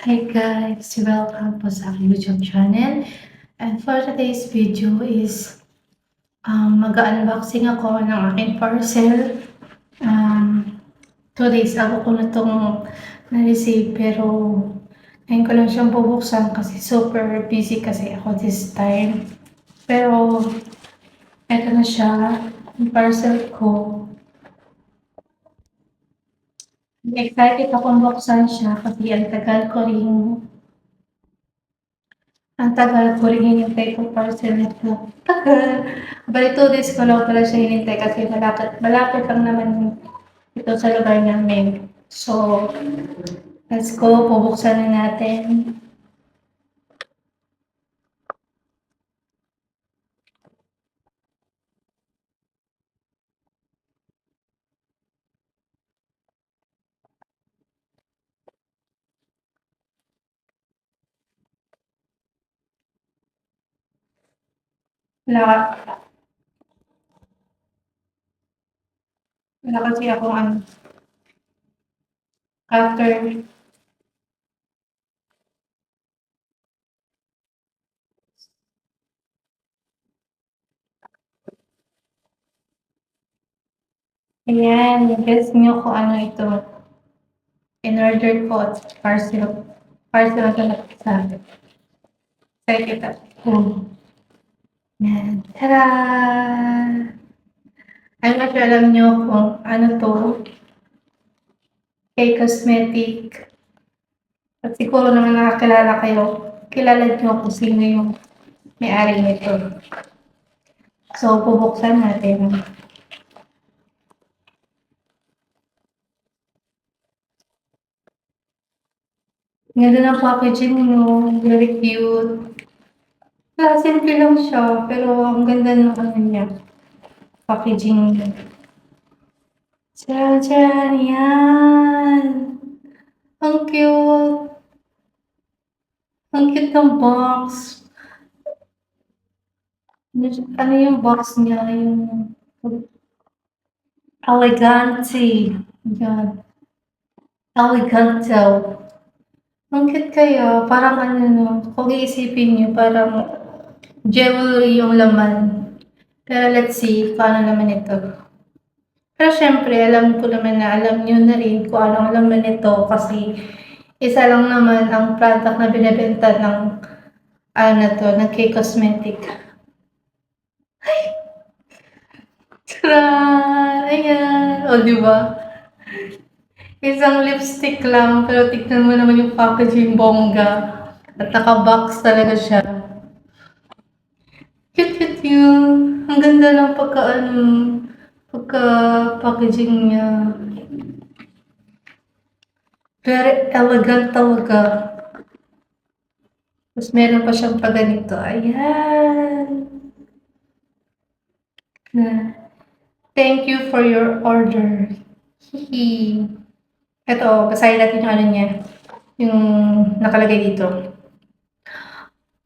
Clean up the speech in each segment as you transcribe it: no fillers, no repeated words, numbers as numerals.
Hi guys! Welcome po sa aking YouTube channel. And for today's video is mag-unboxing ako ng aking parcel. 2 days ago ko na itong na-receive pero ngayon ko lang siyang bubuksan kasi super busy kasi ako this time. Pero eto na siya, yung parcel ko. Excited akong buksan siya kasi ang tagal ko rin hinintay itong parcel nito. Tagal. Bali 2 days ko lang pala siya hinintay kasi malapit lang naman ito sa lugar namin. So, let's go. Bubuksan na natin. Wala, wala kasi akong after. Ayan, guess nyo kung ano ito. In-order ko at parcel. Parcel na ito sa akin. Excited ako. Yan. Tada! I'm not sure alam nyo kung ano to. K-Cosmetic. At siguro naman nakakilala kayo. Kilala nyo kung sino yung may-ari nito. So, bubuksan natin. Ganda ng packaging nyo. Very cute. Simple lang siya, pero ang ganda ng ano niya. Packaging niya. Tcharan! Yan! Ang cute! Ang cute ng box. Ano yung box niya? Yung elegante. Yan. Eleganto. Ang cute kaya. Parang ano no, kung iisipin niyo, parang jewelry yung laman. Pero let's see, paano naman ito. Pero syempre, alam ko naman na alam niyo na rin kung ano ang laman nito kasi isa lang naman ang product na binebenta ng ano to, ng K-Cosmetic. Tara! Ayan! O, di ba? Isang lipstick lang, pero tignan mo naman yung packaging bongga. At naka-box talaga siya. Cute yun. Ang ganda ng pagka-packaging niya. Very elegant talaga. Tapos meron pa siyang paganito. Ayan. Thank you for your order. Hihi. Ito, basahin natin yung ano niya. Yung nakalagay dito.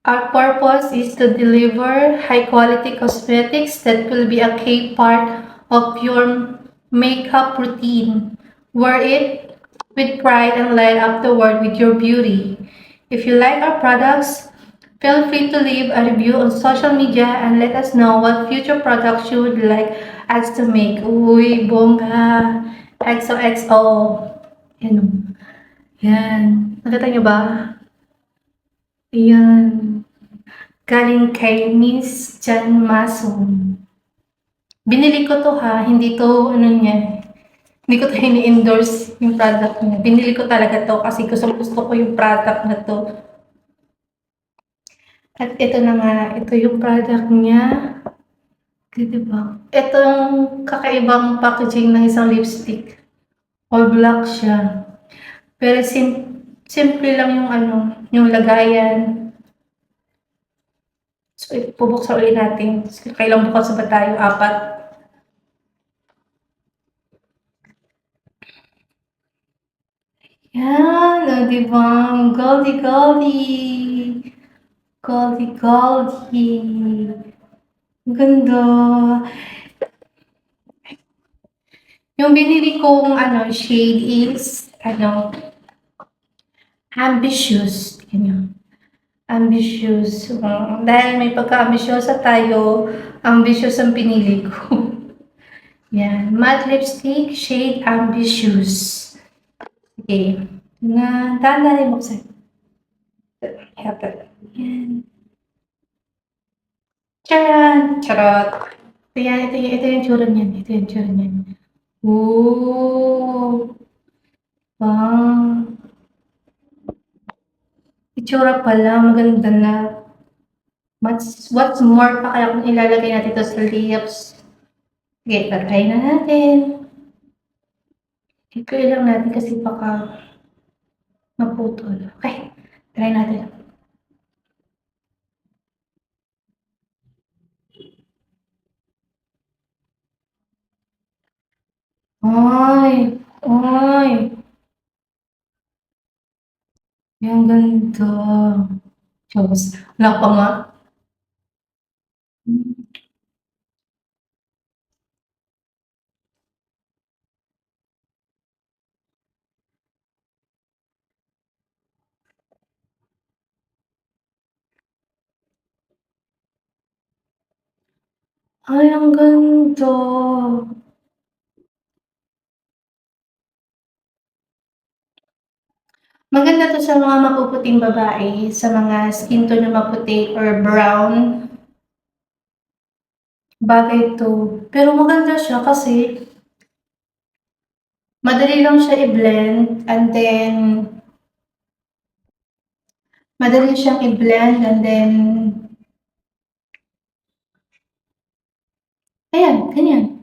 Our purpose is to deliver high-quality cosmetics that will be a key part of your makeup routine. Wear it with pride and light up the world with your beauty. If you like our products, feel free to leave a review on social media and let us know what future products you would like us to make. Uy, bongga! XOXO. Yan. Yan. Nakita niyo ba? Ayan. Galing kay Miss Jan Mason. Binili ko to ha, hindi to ano niya. Hindi ko to ini-endorse yung product niya. Binili ko talaga to kasi gusto ko yung product na to. At ito na nga, ito yung product niya. Diba? Ito yung kakaibang packaging ng isang lipstick. All black siya. Pero simple lang yung ano, yung lagayan. So, ipubuksan ulit natin. Kailang bukas ba tayo? 4. Yan, o diba? Goldie, goldie. Goldie, goldie. Ganda. Yung binili kong ano, shade is, ano, Ambitious. Tingnan niyo. Ambitious. Dahil may pagka-ambisyosa tayo, ambitious ang pinili ko. Yan. Matte lipstick, shade Ambitious. Okay. Tanda rin buksan. Yan. Charan! Charot! Ito yung tsura niyan. Ito yung tsura niyan. Ooh! Wow! Itsura pala, maganda na. What's more pa kaya kung ilalagay natin ito sa lips? Okay, try na natin. I-clear lang natin kasi baka maputol. Okay, try natin. Ay! Ay! Ang ganda. Diyos, wala pa nga. Ay, ang ganda. Maganda to sa mga mapuputing babae, sa mga skin tone na maputi or brown. Bagay to. Pero maganda siya kasi madali lang siya i-blend and then madali siyang i-blend and then ayan, ganyan.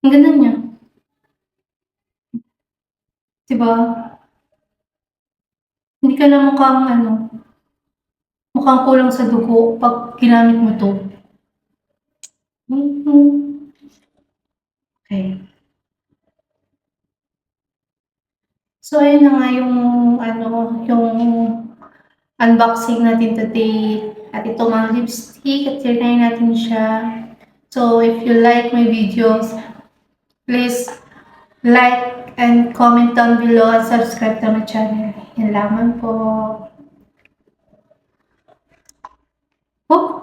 Ang ganda niya. 'Di ba? Hindi ka na mukhang kulang sa dugo 'pag ginamit mo 'to. Okay. So, ayun na nga yung yung unboxing natin today. At ito mga lipstick at trinay natin siya. So, if you like my videos, please like and comment down below at subscribe to my channel. Yan lamang po. Oh!